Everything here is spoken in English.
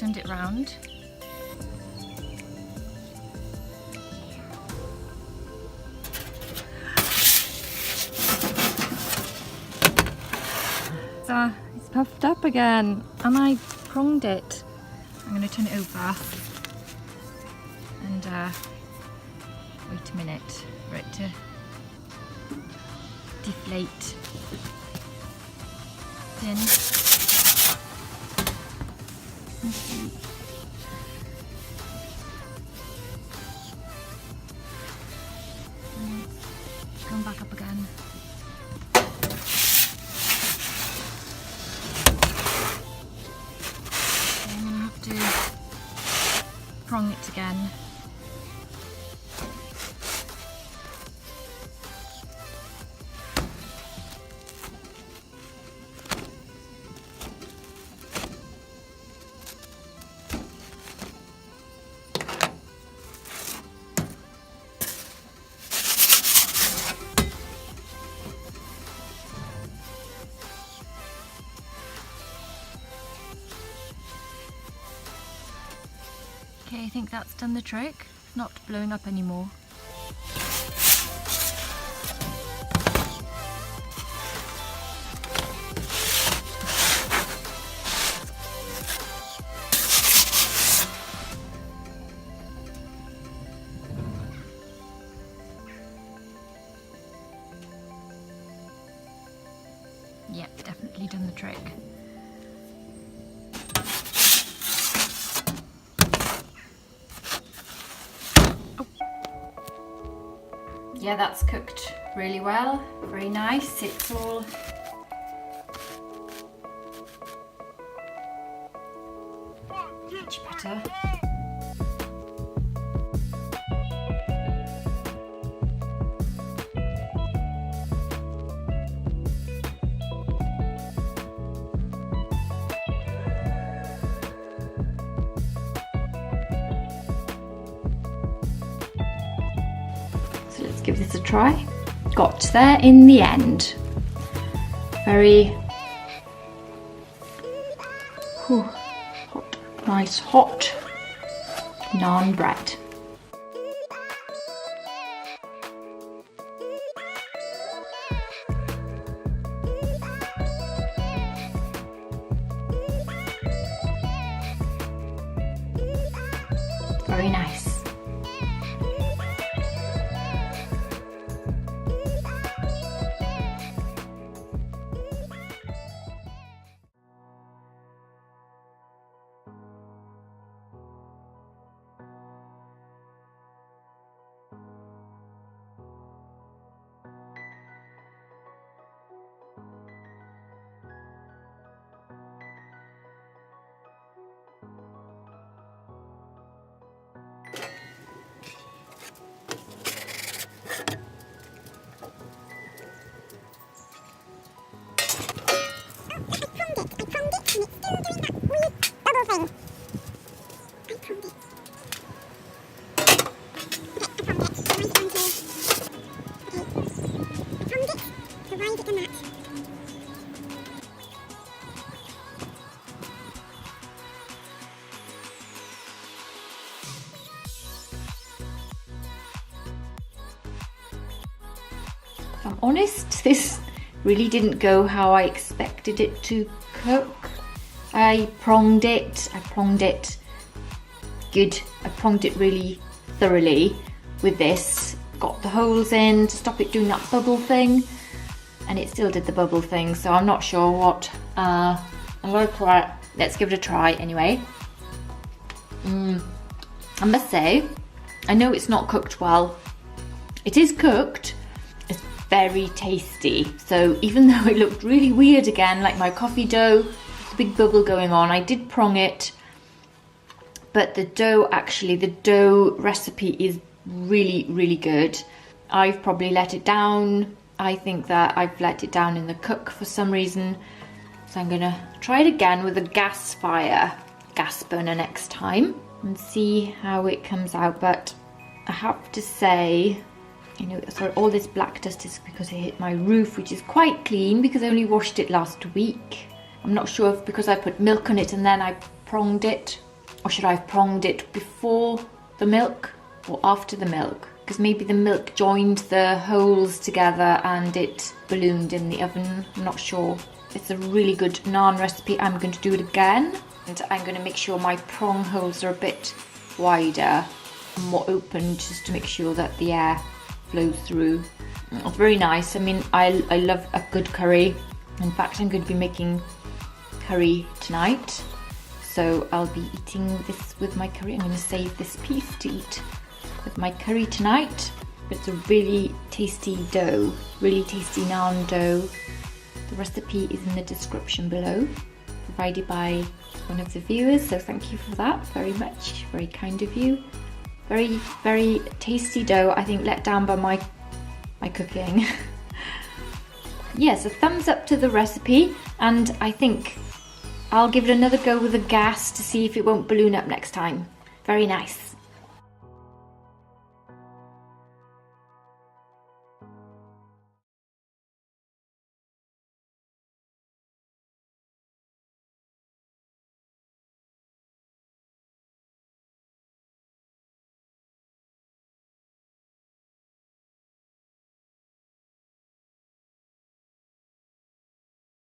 turned it round. So it's puffed up again, and I pronged it. I'm going to turn it over and wait a minute for it to deflate. Then come back up again. I'm gonna have to prong it again. Okay, I think that's done the trick. Not blowing up anymore. Yep, definitely done the trick. Yeah, that's cooked really well, very nice. It's all much better. Let's give this a try. Got there in the end. Very hot, nice hot naan bread. Very nice. If I'm honest, this really didn't go how I expected it to cook. I pronged it good. I pronged it really thoroughly with this. Got the holes in to stop it doing that bubble thing, and it still did the bubble thing, so I'm not sure what. I'm gonna try it. Let's give it a try anyway. I must say, I know it's not cooked well. It is cooked. It's very tasty. So even though it looked really weird again, like my coffee dough, the big bubble going on, I did prong it. But the dough, actually, the dough recipe is really, really good. I've probably let it down. I think that I've let it down in the cook for some reason. So I'm gonna try it again with a gas burner next time and see how it comes out. But I have to say, you know, sorry, all this black dust is because it hit my roof, which is quite clean because I only washed it last week. I'm not sure if because I put milk on it and then I pronged it, Or should I have pronged it before the milk or after the milk? Because maybe the milk joined the holes together and it ballooned in the oven. I'm not sure. It's a really good naan recipe. I'm going to do it again. And I'm going to make sure my prong holes are a bit wider and more open, just to make sure that the air flows through. It's very nice. I mean, I love a good curry. In fact, I'm going to be making curry tonight. So I'll be eating this with my curry. I'm going to save this piece to eat with my curry tonight. It's a really tasty dough, really tasty naan dough. The recipe is in the description below, provided by one of the viewers, so thank you for that very much, very kind of you. Very, very tasty dough, I think let down by my cooking. Yes, a thumbs up to the recipe, and I think I'll give it another go with the gas to see if it won't balloon up next time. Very nice.